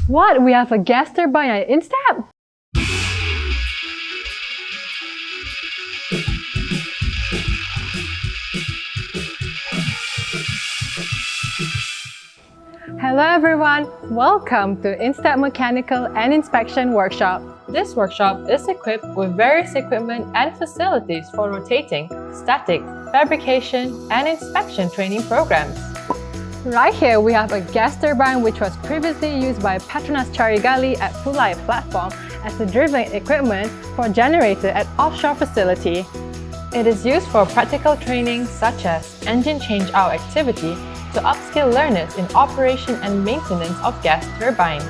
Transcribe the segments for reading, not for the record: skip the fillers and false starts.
What? We have a gas turbine at INSTEP? Hello everyone! Welcome to INSTEP Mechanical and Inspection Workshop. This workshop is equipped with various equipment and facilities for rotating, static, fabrication, and inspection training programs. Right here, we have a gas turbine which was previously used by PETRONAS Carigali at Pulai platform as the driven equipment for generator at offshore facility. It is used for practical training such as engine change-out activity to upskill learners in operation and maintenance of gas turbine.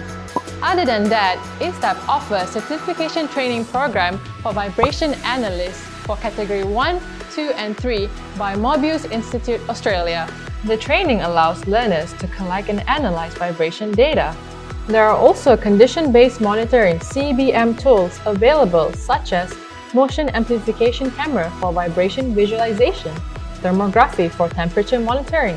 Other than that, INSTEP offers certification training program for vibration analysts for Category 1, 2 and 3 by Mobius Institute Australia. The training allows learners to collect and analyze vibration data. There are also condition-based monitoring CBM tools available such as motion amplification camera for vibration visualization, thermography for temperature monitoring,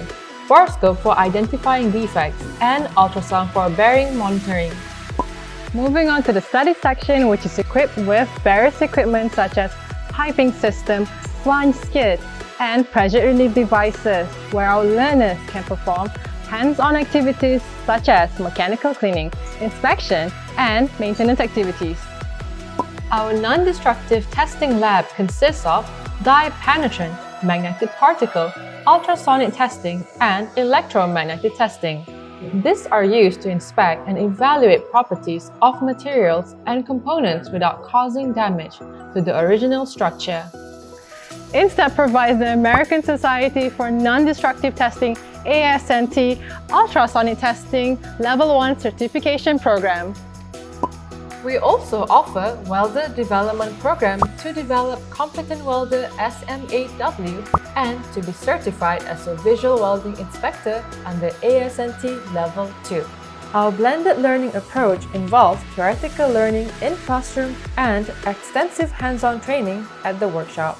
borescope for identifying defects, and ultrasound for bearing monitoring. Moving on to the study section, which is equipped with various equipment such as piping system, flange skid, and pressure relief devices, where our learners can perform hands-on activities such as mechanical cleaning, inspection, and maintenance activities. Our non-destructive testing lab consists of dye penetrant, magnetic particle, ultrasonic testing, and electromagnetic testing. These are used to inspect and evaluate properties of materials and components without causing damage to the original structure. INSTEP provides the American Society for Non-Destructive Testing ASNT Ultrasonic Testing Level 1 certification program. We also offer welder development program to develop competent welder SM8W and to be certified as a visual welding inspector under ASNT Level 2. Our blended learning approach involves theoretical learning in classroom and extensive hands-on training at the workshop.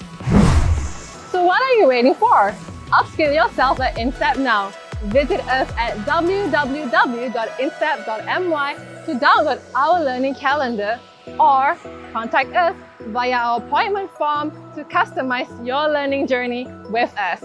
So what are you waiting for? Upskill yourself at INSTEP now. Visit us at www.instep.my to download our learning calendar or contact us via our appointment form to customize your learning journey with us.